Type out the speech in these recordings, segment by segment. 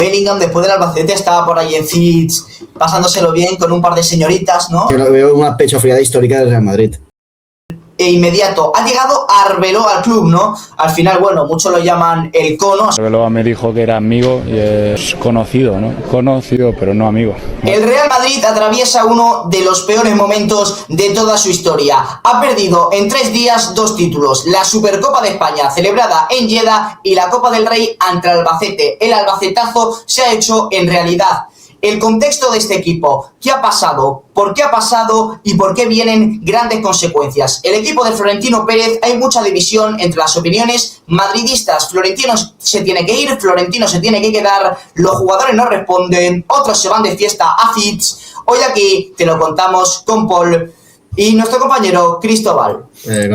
Bellingham, después del Albacete, estaba por ahí en Fitch, pasándoselo bien con un par de señoritas, ¿no? Yo veo una pechofriada histórica del Real Madrid. E inmediato. Ha llegado Arbeloa al club, ¿no? Al final, bueno, muchos lo llaman el Cono. Arbeloa me dijo que era amigo y es conocido, ¿no? Conocido, pero no amigo. El Real Madrid atraviesa uno de los peores momentos de toda su historia. Ha perdido en 3 días 2 títulos. La Supercopa de España, celebrada en Lleida, y la Copa del Rey ante el Albacete. El albacetazo se ha hecho en realidad. El contexto de este equipo, ¿qué ha pasado? ¿Por qué ha pasado? ¿Y por qué vienen grandes consecuencias? El equipo de Florentino Pérez, hay mucha división entre las opiniones madridistas. Florentino se tiene que ir, Florentino se tiene que quedar, los jugadores no responden, otros se van de fiesta a Fitch. Hoy aquí te lo contamos con Paul y nuestro compañero Cristóbal.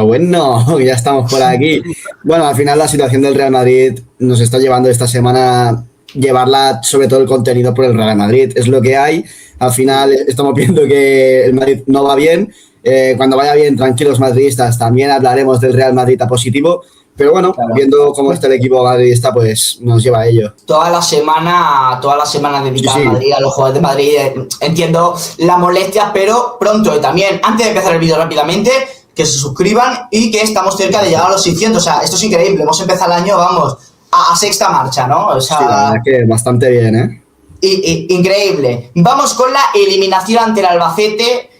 Bueno, ya estamos por aquí. Bueno, al final la situación del Real Madrid nos está llevando esta semana llevarla sobre todo el contenido por el Real Madrid. Es lo que hay. Al final estamos viendo que el Madrid no va bien. Cuando vaya bien, tranquilos madridistas, también hablaremos del Real Madrid a positivo. Pero bueno, claro, viendo cómo está el equipo madridista, pues nos lleva a ello. Toda la semana dedicada a Madrid, a los jugadores de Madrid. Entiendo la molestia, pero pronto. Y también, antes de empezar el vídeo rápidamente, que se suscriban y que estamos cerca de llegar a los 600. O sea, esto es increíble. Hemos empezado el año, vamos, a sexta marcha, ¿no? O sea, sí, la verdad que bastante bien, ¿eh? Increíble. Vamos con la eliminación ante el Albacete.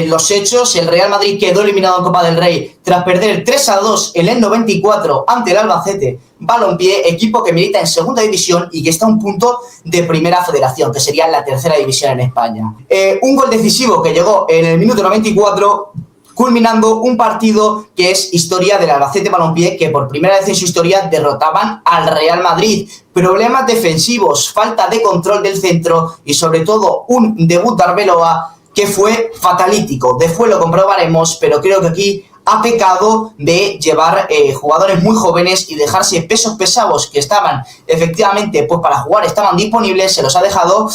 Los hechos, el Real Madrid quedó eliminado en Copa del Rey tras perder 3-2 en el 94 ante el Albacete Balompié, equipo que milita en segunda división y que está a un punto de primera federación, que sería la tercera división en España. Un gol decisivo que llegó en el minuto 94, culminando un partido que es historia del Albacete Balompié, que por primera vez en su historia derrotaban al Real Madrid. Problemas defensivos, falta de control del centro y sobre todo un debut de Arbeloa que fue fatalítico. Después lo comprobaremos, pero creo que aquí ha pecado de llevar jugadores muy jóvenes y dejarse pesos pesados que estaban efectivamente pues para jugar, estaban disponibles, se los ha dejado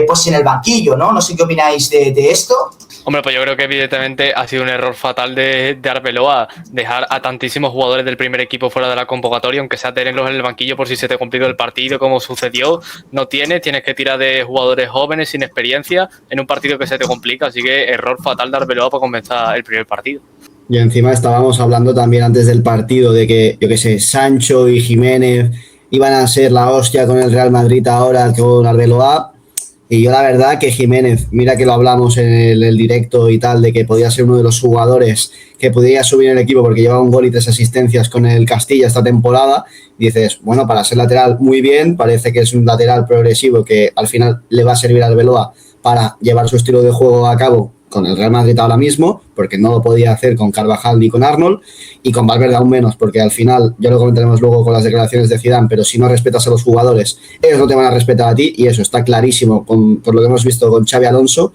pues en el banquillo, ¿no? No sé qué opináis de esto. Hombre, pues yo creo que evidentemente ha sido un error fatal de Arbeloa dejar a tantísimos jugadores del primer equipo fuera de la convocatoria, aunque sea tenerlos en el banquillo por si se te complica el partido, como sucedió. No tienes que tirar de jugadores jóvenes sin experiencia en un partido que se te complica, así que error fatal de Arbeloa para comenzar el primer partido. Y encima estábamos hablando también antes del partido de que, yo qué sé, Sancho y Jiménez iban a ser la hostia con el Real Madrid ahora con Arbeloa. Y yo la verdad que Jiménez, mira que lo hablamos en el directo y tal, de que podía ser uno de los jugadores que podría subir en el equipo porque lleva un gol y 3 asistencias con el Castilla esta temporada. Y dices, bueno, para ser lateral muy bien, parece que es un lateral progresivo que al final le va a servir a Arbeloa para llevar su estilo de juego a cabo con el Real Madrid ahora mismo, porque no lo podía hacer con Carvajal ni con Arnold, y con Valverde aún menos, porque al final, ya lo comentaremos luego con las declaraciones de Zidane, pero si no respetas a los jugadores, ellos no te van a respetar a ti, y eso está clarísimo por lo que hemos visto con Xabi Alonso.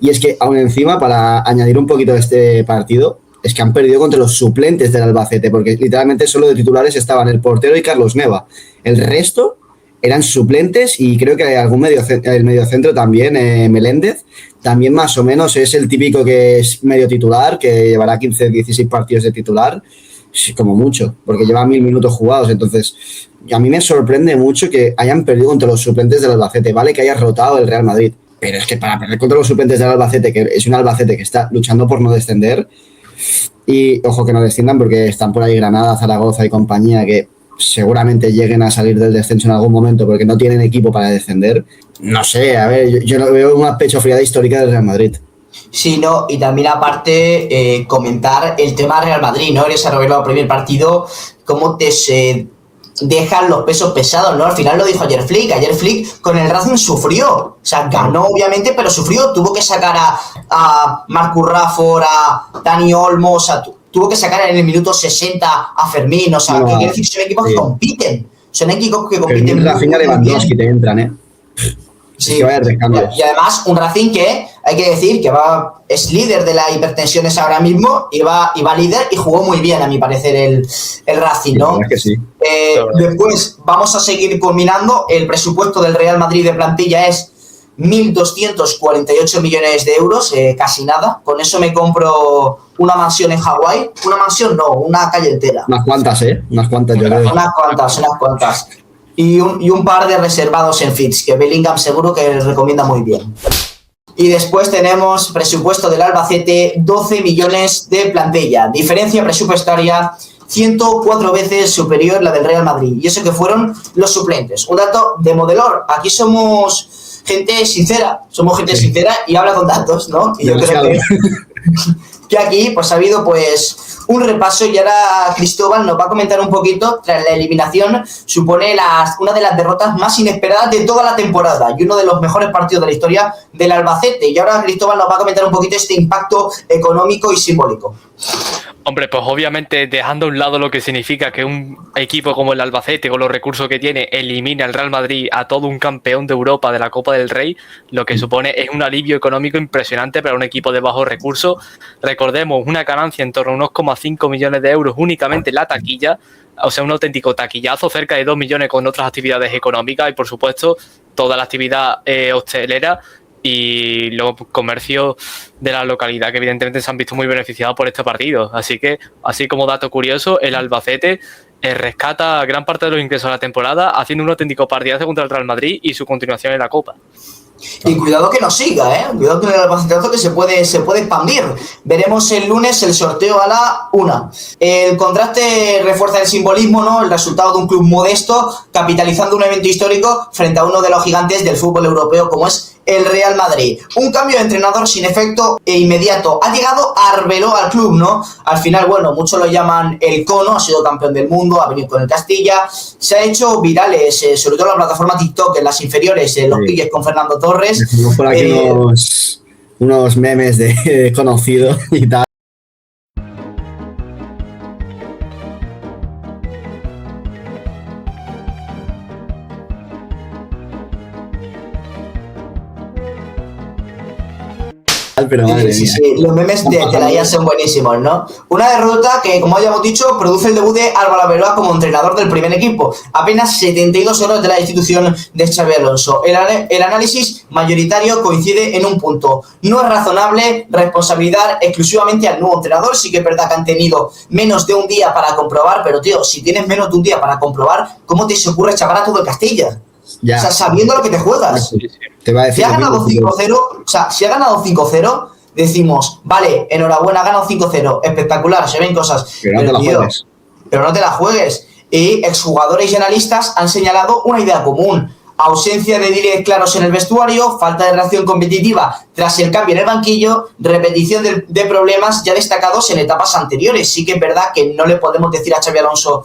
Y es que aún encima, para añadir un poquito de este partido, es que han perdido contra los suplentes del Albacete, porque literalmente solo de titulares estaban el portero y Carlos Neva. El resto eran suplentes y creo que el mediocentro también, Meléndez, también más o menos es el típico que es medio titular, que llevará 15, 16 partidos de titular, como mucho, porque lleva 1000 minutos jugados. Entonces, a mí me sorprende mucho que hayan perdido contra los suplentes del Albacete. Vale que haya rotado el Real Madrid, pero es que para perder contra los suplentes del Albacete, que es un Albacete que está luchando por no descender, y ojo que no desciendan porque están por ahí Granada, Zaragoza y compañía, que seguramente lleguen a salir del descenso en algún momento porque no tienen equipo para descender. No sé, a ver, yo veo una pechofriada histórica del Real Madrid. Sí, no, y también aparte comentar el tema Real Madrid, ¿no? Eres Arbeloa el primer partido, cómo se dejan los pesos pesados, ¿no? Al final lo dijo ayer Flick con el Racing sufrió, o sea, ganó obviamente, pero sufrió, tuvo que sacar a Marcus Rashford, a Dani Olmo, o sea, tuvo que sacar en el minuto 60 a Fermín, o sea, no, que quiere decir, son equipos que compiten, son equipos que compiten. El Racing de Lewandowski te entran, ¿eh? Sí, y además un Racing que hay que decir que es líder de la hipertensiones ahora mismo y va líder y jugó muy bien a mi parecer el Racing, ¿no? Es que sí. Después vamos a seguir culminando. El presupuesto del Real Madrid de plantilla es 1.248 millones de euros, casi nada. Con eso me compro una mansión en Hawái. Una mansión no, una calle entera. Unas cuantas, unas cuantas yo creo. Unas cuantas. y un par de reservados en Fitch, que Bellingham seguro que recomienda muy bien. Y después tenemos presupuesto del Albacete, 12 millones de plantilla. Diferencia presupuestaria 104 veces superior la del Real Madrid. Y eso que fueron los suplentes. Un dato de modelor. Aquí somos gente sincera. Sincera y habla con datos, ¿no? Y yo creo que aquí pues ha habido pues un repaso y ahora Cristóbal nos va a comentar un poquito. Tras la eliminación supone una de las derrotas más inesperadas de toda la temporada y uno de los mejores partidos de la historia del Albacete. Y ahora Cristóbal nos va a comentar un poquito este impacto económico y simbólico. Hombre, pues obviamente dejando a un lado lo que significa que un equipo como el Albacete, con los recursos que tiene, elimine al Real Madrid, a todo un campeón de Europa de la Copa del Rey, lo que supone es un alivio económico impresionante para un equipo de bajos recursos. Recordemos, una ganancia en torno a unos 1,5 millones de euros únicamente en la taquilla, o sea, un auténtico taquillazo, cerca de 2 millones con otras actividades económicas y, por supuesto, toda la actividad hostelera y los comercios de la localidad que evidentemente se han visto muy beneficiados por este partido. Así que, así como dato curioso, el Albacete rescata gran parte de los ingresos de la temporada haciendo un auténtico partidazo contra el Real Madrid y su continuación en la Copa. Y cuidado que nos siga, cuidado con el albacetazo que se puede expandir. Veremos el lunes el sorteo a la 1. El contraste refuerza el simbolismo, ¿no? El resultado de un club modesto capitalizando un evento histórico frente a uno de los gigantes del fútbol europeo como es el Real Madrid. Un cambio de entrenador sin efecto e inmediato. Ha llegado Arbeloa al club, ¿no? Al final, bueno, muchos lo llaman el Cono, ha sido campeón del mundo, ha venido con el Castilla, se ha hecho virales, sobre todo en la plataforma TikTok, en las inferiores, los piques con Fernando Torres. Tenemos por aquí unos memes de conocido y tal. Pero madre mía. Sí, los memes de la IA son buenísimos, ¿no? Una derrota que, como habíamos dicho, produce el debut de Álvaro Arbeloa como entrenador del primer equipo. Apenas 72 horas de la destitución de Xabi Alonso. El análisis mayoritario coincide en un punto. No es razonable responsabilizar exclusivamente al nuevo entrenador. Sí que es verdad que han tenido menos de un día para comprobar, pero tío, si tienes menos de un día para comprobar, ¿cómo te se ocurre echar a todo el Castilla? Ya. O sea, sabiendo lo que te juegas. Te va a decir si ha ganado 5-0, o sea, si ha ganado 5-0, decimos, vale, enhorabuena, ha ganado 5-0, espectacular, se ven cosas. Pero no te la juegues. Pero no te la juegues. Y exjugadores y analistas han señalado una idea común. Ausencia de líderes claros en el vestuario, falta de reacción competitiva tras el cambio en el banquillo, repetición de problemas ya destacados en etapas anteriores. Sí que es verdad que no le podemos decir a Xabi Alonso,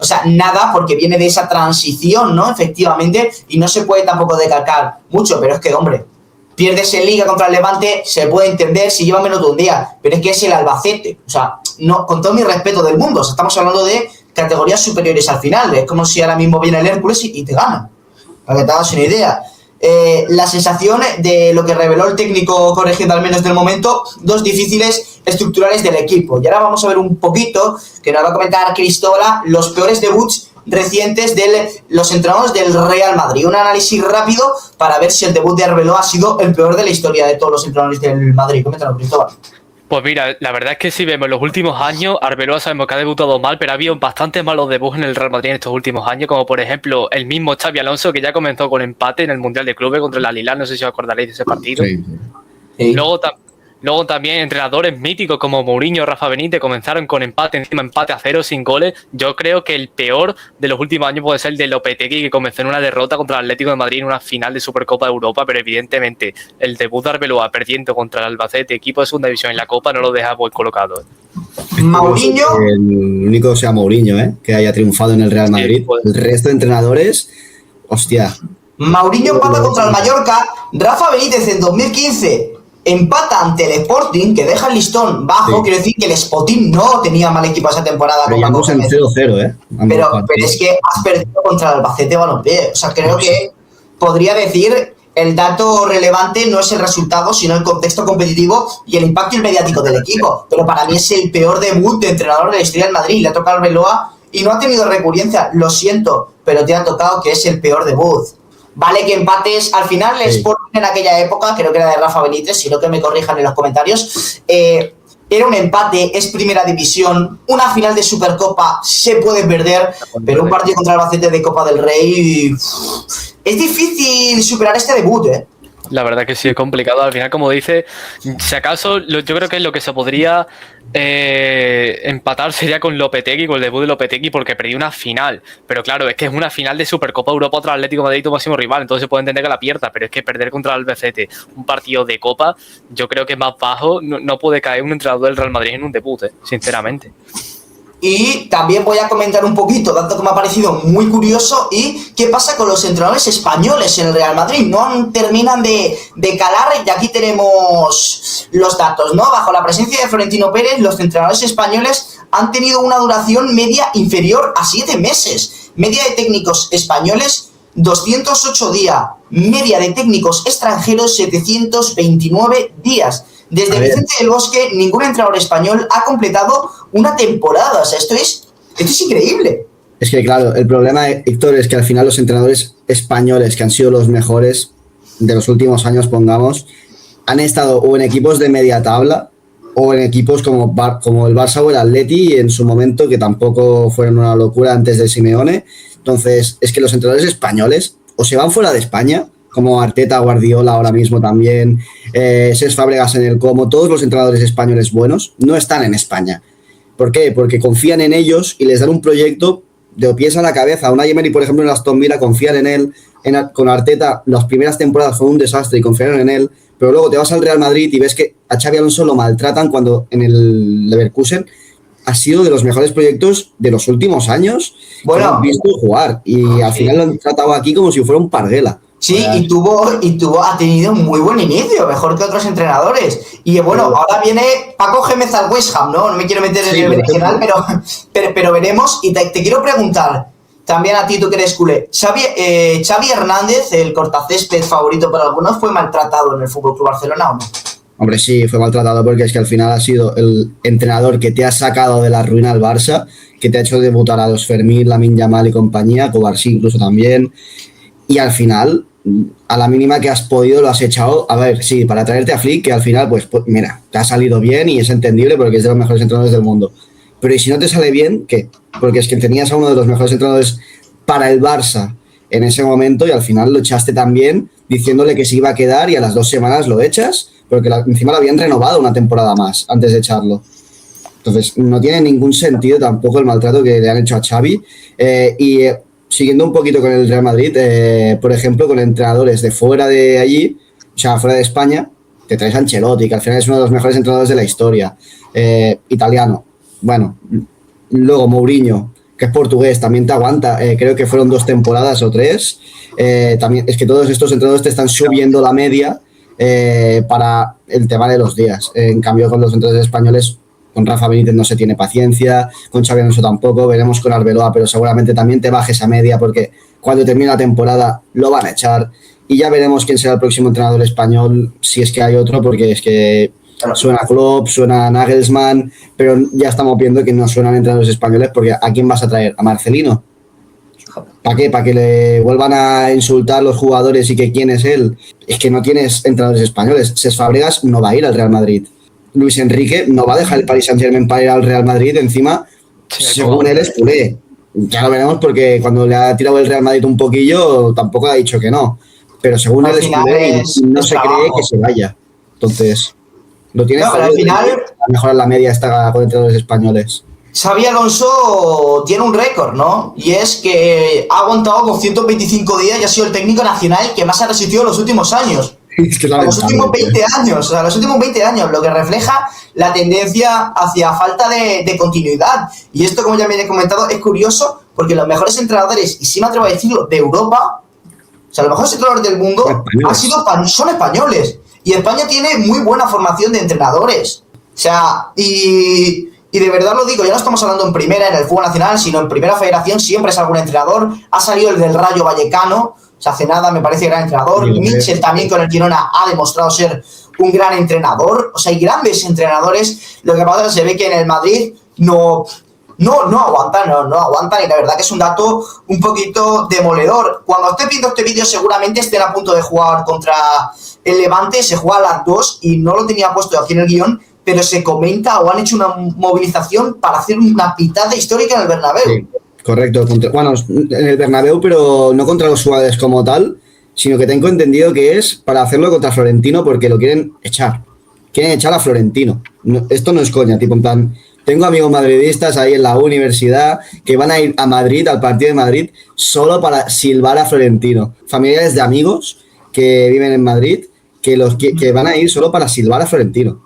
o sea, nada, porque viene de esa transición, ¿no? Efectivamente, y no se puede tampoco decalcar mucho, pero es que, hombre, pierdes en Liga contra el Levante, se puede entender si lleva menos de un día, pero es que es el Albacete, o sea, no, con todo mi respeto del mundo, o sea, estamos hablando de categorías superiores al final, es como si ahora mismo viene el Hércules y te gana, para que te hagas una idea. La sensación de lo que reveló el técnico corrigiendo al menos del momento, dos difíciles estructurales del equipo. Y ahora vamos a ver un poquito, que nos va a comentar Cristóbal, los peores debuts recientes de los entrenadores del Real Madrid. Un análisis rápido para ver si el debut de Arbeloa ha sido el peor de la historia de todos los entrenadores del Madrid. Coméntanos, Cristóbal. Pues mira, la verdad es que si vemos los últimos años, Arbeloa sabemos que ha debutado mal, pero ha habido bastantes malos debuts en el Real Madrid en estos últimos años, como por ejemplo el mismo Xabi Alonso, que ya comenzó con empate en el Mundial de Clubes contra el Al-Hilal, no sé si os acordaréis de ese partido. Sí. Luego también entrenadores míticos como Mourinho, Rafa Benítez comenzaron con empate 0 sin goles. Yo creo que el peor de los últimos años puede ser el de Lopetegui, que comenzó en una derrota contra el Atlético de Madrid en una final de Supercopa de Europa, pero evidentemente el debut de Arbeloa perdiendo contra el Albacete, equipo de segunda división en la Copa, no lo deja muy colocado. Mourinho. El único sea Mourinho, que haya triunfado en el Real Madrid. Sí, pues. El resto de entrenadores, hostia. Mourinho empata contra el Mallorca, Rafa Benítez en 2015 empata ante el Sporting, que deja el listón bajo. Sí. Quiero decir que el Sporting no tenía mal equipo esa temporada. Pero ya en 0-0, Pero es que has perdido contra el Albacete Balompié. O sea, creo que podría decir el dato relevante no es el resultado, sino el contexto competitivo y el impacto mediático del equipo. Pero para mí es el peor debut de entrenador de la historia del Madrid. Le ha tocado al Arbeloa y no ha tenido recurrencia. Lo siento, pero te ha tocado que es el peor debut. Vale que empates, al final el Sporting en aquella época, creo que era de Rafa Benítez, si no que me corrijan en los comentarios, era un empate, es primera división, una final de Supercopa se puede perder, pero un partido contra el Albacete de Copa del Rey es difícil superar este debut, ¿eh? La verdad que sí, es complicado. Al final, como dice, si acaso, yo creo que lo que se podría empatar sería con Lopetegui, con el debut de Lopetegui, porque perdió una final. Pero claro, es que es una final de Supercopa Europa contra el Atlético de Madrid, tu máximo rival, entonces se puede entender que la pierda, pero es que perder contra el Albacete un partido de Copa, yo creo que más bajo no puede caer un entrenador del Real Madrid en un debut, sinceramente. Y también voy a comentar un poquito, dato que me ha parecido muy curioso, y qué pasa con los entrenadores españoles en el Real Madrid. No terminan de calar, y aquí tenemos los datos, ¿no? Bajo la presencia de Florentino Pérez, los entrenadores españoles han tenido una duración media inferior a 7 meses. Media de técnicos españoles, 208 días. Media de técnicos extranjeros, 729 días. Desde Vicente del Bosque, ningún entrenador español ha completado una temporada. O sea, esto es increíble. Es que, claro, el problema, Héctor, es que al final los entrenadores españoles que han sido los mejores de los últimos años, pongamos, han estado o en equipos de media tabla o en equipos como el Barça o el Atleti en su momento, que tampoco fueron una locura antes de Simeone. Entonces, es que los entrenadores españoles o se van fuera de España, como Arteta, Guardiola ahora mismo también, Cesc Fábregas en el Como, todos los entrenadores españoles buenos no están en España. ¿Por qué? Porque confían en ellos y les dan un proyecto de pies a la cabeza. Unai Emery, por ejemplo, en Aston Villa confían en él. Con Arteta, las primeras temporadas fue un desastre y confiaron en él, pero luego te vas al Real Madrid y ves que a Xabi Alonso lo maltratan cuando en el Leverkusen ha sido de los mejores proyectos de los últimos años que hemos visto jugar, y al final lo han tratado aquí como si fuera un parguela. Sí, ha tenido un muy buen inicio, mejor que otros entrenadores. Y bueno, ahora viene Paco Gémez al West Ham, ¿no? No me quiero meter en el original, pero veremos. Y te quiero preguntar, también a ti, tú que eres culé, ¿Xavi Hernández, el cortacésped favorito por algunos, fue maltratado en el FC Barcelona o no? Hombre, sí, fue maltratado porque es que al final ha sido el entrenador que te ha sacado de la ruina al Barça, que te ha hecho debutar a los Fermín, Lamine Yamal y compañía, Kovacic incluso también, y al final, a la mínima que has podido, lo has echado. A ver, sí, para traerte a Flick, que al final, pues mira, te ha salido bien y es entendible porque es de los mejores entrenadores del mundo. Pero ¿y si no te sale bien, qué? Porque es que tenías a uno de los mejores entrenadores para el Barça en ese momento y al final lo echaste también diciéndole que se iba a quedar y a las 2 semanas lo echas porque encima lo habían renovado una temporada más antes de echarlo. Entonces, no tiene ningún sentido tampoco el maltrato que le han hecho a Xavi. Siguiendo un poquito con el Real Madrid, por ejemplo, con entrenadores de fuera de allí, o sea, fuera de España, te traes a Ancelotti, que al final es uno de los mejores entrenadores de la historia, italiano. Bueno, luego Mourinho, que es portugués, también te aguanta. Creo que fueron 2 temporadas o 3. También es que todos estos entrenadores te están subiendo la media para el tema de los días. En cambio, con los entrenadores españoles, con Rafa Benítez no se tiene paciencia, con Xabi Alonso tampoco, veremos con Arbeloa, pero seguramente también te baje esa media porque cuando termine la temporada lo van a echar y ya veremos quién será el próximo entrenador español, si es que hay otro, porque es que suena Klopp, suena Nagelsmann, pero ya estamos viendo que no suenan entrenadores españoles porque ¿a quién vas a traer? ¿A Marcelino? ¿Para qué? ¿Para que le vuelvan a insultar los jugadores y que quién es él? Es que no tienes entrenadores españoles. Cesc Fábregas no va a ir al Real Madrid. Luis Enrique no va a dejar el Paris Saint-Germain para ir al Real Madrid, encima, según él es culé. Ya lo veremos porque cuando le ha tirado el Real Madrid un poquillo, tampoco ha dicho que no. Pero según él es culé y no se cree que se vaya. Entonces, lo tiene al final a mejorar la media esta con entrenadores españoles. Xabi Alonso tiene un récord, ¿no? Y es que ha aguantado 225 días y ha sido el técnico nacional que más ha resistido en los últimos años. Es que los últimos 20 años, o sea, los últimos 20 años, lo que refleja la tendencia hacia falta de continuidad. Y esto, como ya me he comentado, es curioso porque los mejores entrenadores, y sí me atrevo a decirlo, de Europa, o sea, los mejores entrenadores del mundo son españoles. Y España tiene muy buena formación de entrenadores. O sea, y de verdad lo digo, ya no estamos hablando en primera, en el fútbol nacional, sino en primera federación siempre es algún entrenador. Ha salido el del Rayo Vallecano, o sea, hace nada me parece gran entrenador. Mitchell también con el Girona ha demostrado ser un gran entrenador. O sea, hay grandes entrenadores. Lo que pasa es que se ve que en el Madrid no aguantan, no aguantan. Y la verdad que es un dato un poquito demoledor. Cuando esté viendo este vídeo seguramente estén a punto de jugar contra el Levante. Se juega a las 2 y no lo tenía puesto aquí en el guión, pero se comenta o han hecho una movilización para hacer una pitada histórica en el Bernabéu. Sí, correcto. Bueno, en el Bernabéu, pero no contra los jugadores como tal, sino que tengo entendido que es para hacerlo contra Florentino porque lo quieren echar. Quieren echar a Florentino. No, esto no es coña, tipo en plan... Tengo amigos madridistas ahí en la universidad que van a ir a Madrid, al partido de Madrid, solo para silbar a Florentino. Familiares de amigos que viven en Madrid que van a ir solo para silbar a Florentino.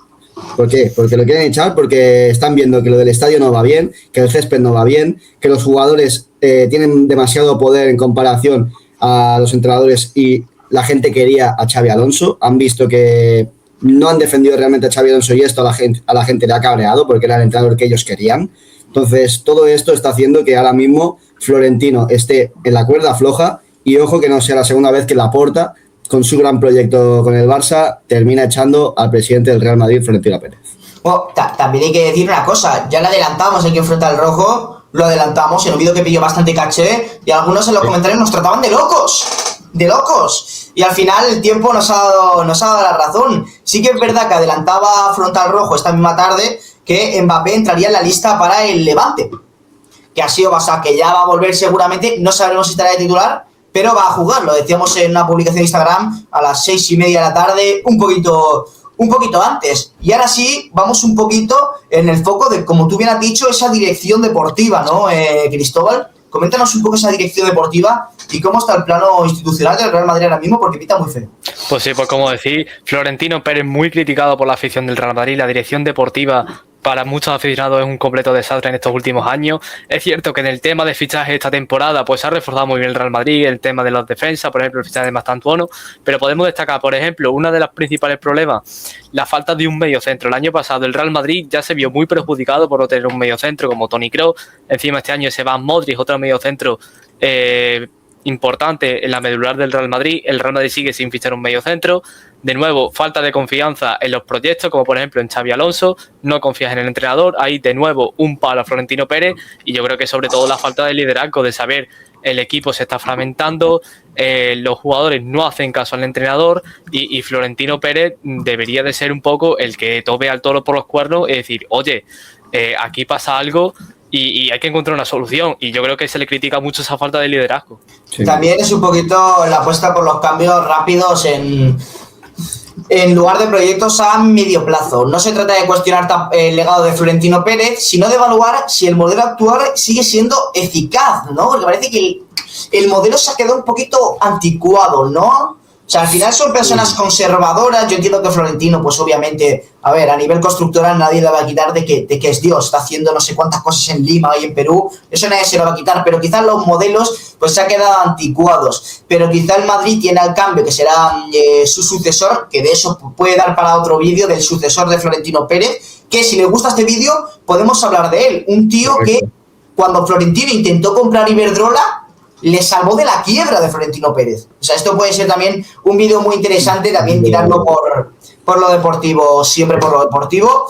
¿Por qué? Porque lo quieren echar, porque están viendo que lo del estadio no va bien, que el césped no va bien, que los jugadores tienen demasiado poder en comparación a los entrenadores y la gente quería a Xabi Alonso. Han visto que no han defendido realmente a Xabi Alonso y esto a la gente le ha cabreado porque era el entrenador que ellos querían. Entonces, todo esto está haciendo que ahora mismo Florentino esté en la cuerda floja y ojo que no sea la segunda vez que Laporta, con su gran proyecto con el Barça, termina echando al presidente del Real Madrid, Florentino Pérez. Bueno, también hay que decir una cosa, ya le adelantamos el que enfrenta al rojo, lo adelantamos en un vídeo que pilló bastante caché y algunos en los comentarios nos trataban de locos. Y al final el tiempo nos ha dado la razón. Sí que es verdad que adelantaba Frontal Rojo esta misma tarde que Mbappé entraría en la lista para el Levante, que ha sido basado, que ya va a volver seguramente, no sabemos si estará de titular, pero va a jugar, lo decíamos en una publicación de Instagram a las 6:30 de la tarde, un poquito antes. Y ahora sí, vamos un poquito en el foco de, como tú bien has dicho, esa dirección deportiva, ¿no, Cristóbal? Coméntanos un poco esa dirección deportiva y cómo está el plano institucional del Real Madrid ahora mismo, porque pinta muy feo. Pues sí, pues como decir, Florentino Pérez muy criticado por la afición del Real Madrid, la dirección deportiva para muchos aficionados es un completo desastre en estos últimos años. Es cierto que en el tema de fichajes esta temporada pues se ha reforzado muy bien el Real Madrid, el tema de los defensas, por ejemplo el fichaje de Mastantuono, pero podemos destacar, por ejemplo, uno de los principales problemas, la falta de un mediocentro. El año pasado el Real Madrid ya se vio muy perjudicado por no tener un mediocentro como Toni Kroos, encima este año se va Modric, otro mediocentro importante en la medular del Real Madrid. El Real Madrid sigue sin fichar un mediocentro. De nuevo, falta de confianza en los proyectos, como por ejemplo en Xabi Alonso, no confías en el entrenador, ahí de nuevo un palo a Florentino Pérez, y yo creo que sobre todo la falta de liderazgo, de saber el equipo se está fragmentando, los jugadores no hacen caso al entrenador y Florentino Pérez debería de ser un poco el que tope al toro por los cuernos y decir, oye, aquí pasa algo y hay que encontrar una solución, y yo creo que se le critica mucho esa falta de liderazgo. Sí. También es un poquito la apuesta por los cambios rápidos en lugar de proyectos a medio plazo. No se trata de cuestionar el legado de Florentino Pérez, sino de evaluar si el modelo actual sigue siendo eficaz, ¿no? Porque parece que el modelo se ha quedado un poquito anticuado, ¿no? O sea, al final son personas conservadoras. Yo entiendo que Florentino, pues obviamente, a ver, a nivel constructoral nadie le va a quitar de que es Dios, está haciendo no sé cuántas cosas en Lima y en Perú, eso nadie se lo va a quitar, pero quizás los modelos pues se han quedado anticuados, pero quizá el Madrid tiene al cambio que será su sucesor, que de eso puede dar para otro vídeo, del sucesor de Florentino Pérez, que si le gusta este vídeo podemos hablar de él, un tío que cuando Florentino intentó comprar Iberdrola le salvó de la quiebra de Florentino Pérez. O sea, esto puede ser también un vídeo muy interesante, también tirando por lo deportivo, siempre por lo deportivo.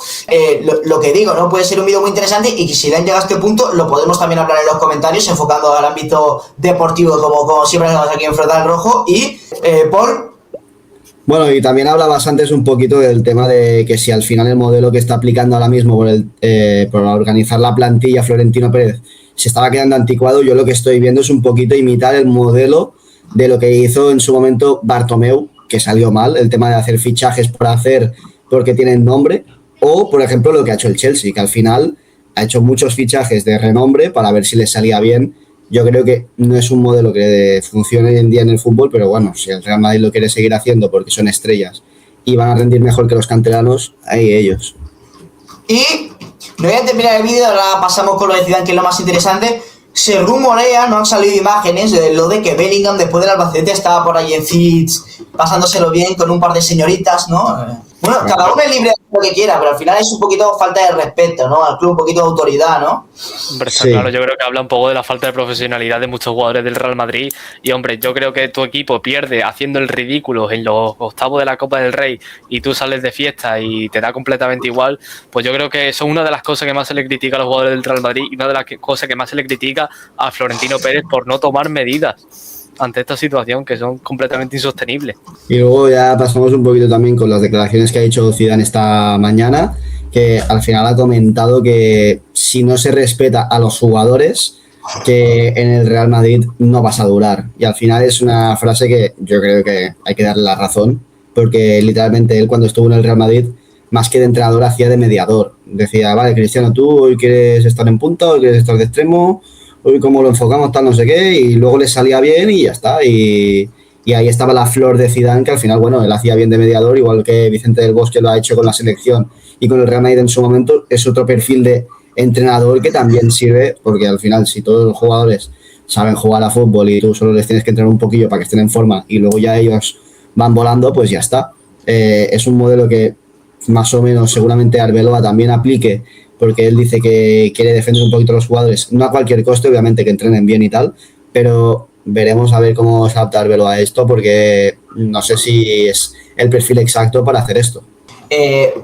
Lo que digo, ¿no? Puede ser un vídeo muy interesante y que si le han llegado a este punto, lo podemos también hablar en los comentarios, enfocando al ámbito deportivo, como siempre hacemos aquí en Frontal Rojo. Y, Paul. Bueno, y también hablabas antes un poquito del tema de que si al final el modelo que está aplicando ahora mismo por organizar la plantilla Florentino Pérez se estaba quedando anticuado. Yo lo que estoy viendo es un poquito imitar el modelo de lo que hizo en su momento Bartomeu, que salió mal, el tema de hacer fichajes porque tienen nombre, o por ejemplo lo que ha hecho el Chelsea, que al final ha hecho muchos fichajes de renombre para ver si les salía bien. Yo creo que no es un modelo que funcione hoy en día en el fútbol, pero bueno, si el Real Madrid lo quiere seguir haciendo porque son estrellas y van a rendir mejor que los canteranos, ahí ellos. Y no voy a terminar el vídeo, ahora pasamos con lo de Zidane, que es lo más interesante. Se rumorea, no han salido imágenes, de lo de que Bellingham después del Albacete estaba por ahí en Fitch, pasándoselo bien con un par de señoritas, ¿no? Bueno, cada uno es libre de hacer lo que quiera, pero al final es un poquito falta de respeto, ¿no? Al club, un poquito de autoridad, ¿no? Hombre, está claro, yo creo que habla un poco de la falta de profesionalidad de muchos jugadores del Real Madrid. Y hombre, yo creo que tu equipo pierde haciendo el ridículo en los octavos de la Copa del Rey y tú sales de fiesta y te da completamente igual. Pues yo creo que eso es una de las cosas que más se le critica a los jugadores del Real Madrid y una de las cosas que más se le critica a Florentino Pérez por no tomar medidas ante esta situación, que son completamente insostenibles. Y luego ya pasamos un poquito también con las declaraciones que ha hecho Zidane esta mañana, que al final ha comentado que si no se respeta a los jugadores, que en el Real Madrid no vas a durar. Y al final es una frase que yo creo que hay que darle la razón, porque literalmente él cuando estuvo en el Real Madrid, más que de entrenador, hacía de mediador. Decía, vale, Cristiano, tú hoy quieres estar en punta, hoy quieres estar de extremo, hoy cómo lo enfocamos, tal, no sé qué, y luego le salía bien y ya está. Y ahí estaba la flor de Zidane, que al final, bueno, él hacía bien de mediador, igual que Vicente del Bosque lo ha hecho con la selección y con el Real Madrid en su momento. Es otro perfil de entrenador que también sirve, porque al final, si todos los jugadores saben jugar a fútbol y tú solo les tienes que entrenar un poquillo para que estén en forma y luego ya ellos van volando, pues ya está. Es un modelo que más o menos seguramente Arbeloa también aplique, porque él dice que quiere defender un poquito a los jugadores, no a cualquier coste, obviamente que entrenen bien y tal, pero veremos a ver cómo se adapta Arbeloa a esto, porque no sé si es el perfil exacto para hacer esto.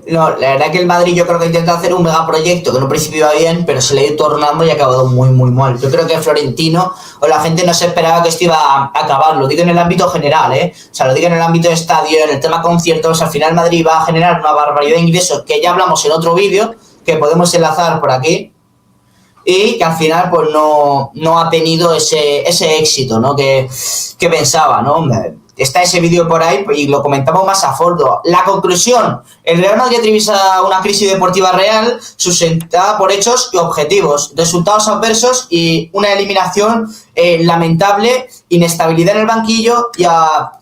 No, la verdad que el Madrid yo creo que intenta hacer un megaproyecto que en un principio iba bien, pero se le ha ido tornando y ha acabado muy muy mal. Yo creo que Florentino o la gente no se esperaba que esto iba a acabar, lo digo en el ámbito general, o sea, lo digo en el ámbito de estadio, en el tema conciertos. Al final Madrid va a generar una barbaridad de ingresos que ya hablamos en otro vídeo, que podemos enlazar por aquí, y que al final pues no ha tenido ese éxito, ¿no? que pensaba, ¿no? Está ese vídeo por ahí y lo comentamos más a fondo. La conclusión: el Real Madrid atraviesa una crisis deportiva real sustentada por hechos y objetivos, resultados adversos y una eliminación lamentable, inestabilidad en el banquillo y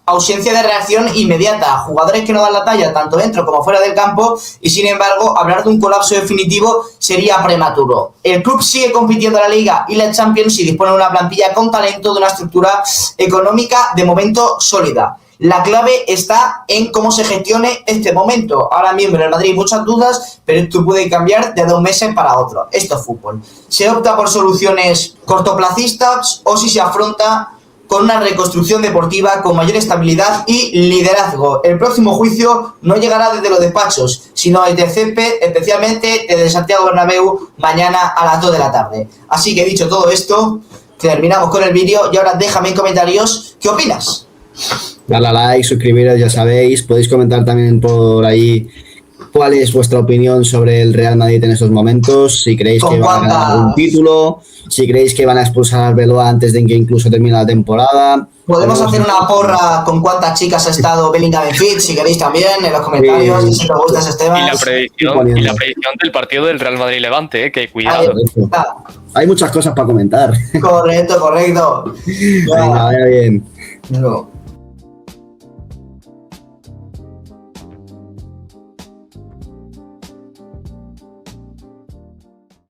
ausencia de reacción inmediata, jugadores que no dan la talla tanto dentro como fuera del campo, y sin embargo hablar de un colapso definitivo sería prematuro. El club sigue compitiendo en la Liga y la Champions y dispone de una plantilla con talento, de una estructura económica de momento sólida. La clave está en cómo se gestione este momento. Ahora mismo en el Madrid hay muchas dudas, pero esto puede cambiar de 2 meses para otro. Esto es fútbol. Se opta por soluciones cortoplacistas o si se afronta con una reconstrucción deportiva con mayor estabilidad y liderazgo. El próximo juicio no llegará desde los despachos, sino desde el césped, especialmente desde Santiago Bernabéu, mañana a las 2 de la tarde. Así que dicho todo esto, terminamos con el vídeo y ahora déjame en comentarios qué opinas. Darle a like, suscribiros, ya sabéis. Podéis comentar también por ahí cuál es vuestra opinión sobre el Real Madrid en estos momentos. Si creéis que van a ganar un título, si creéis que van a expulsar a Arbeloa antes de que incluso termine la temporada. Podemos hacer una porra con cuántas chicas ha estado Bellingham en Fit, si queréis también, en los comentarios, si te gusta ese tema. Y la predicción del partido del Real Madrid-Levante, que cuidado. Hay muchas cosas para comentar. Correcto. Venga, vaya bien. No.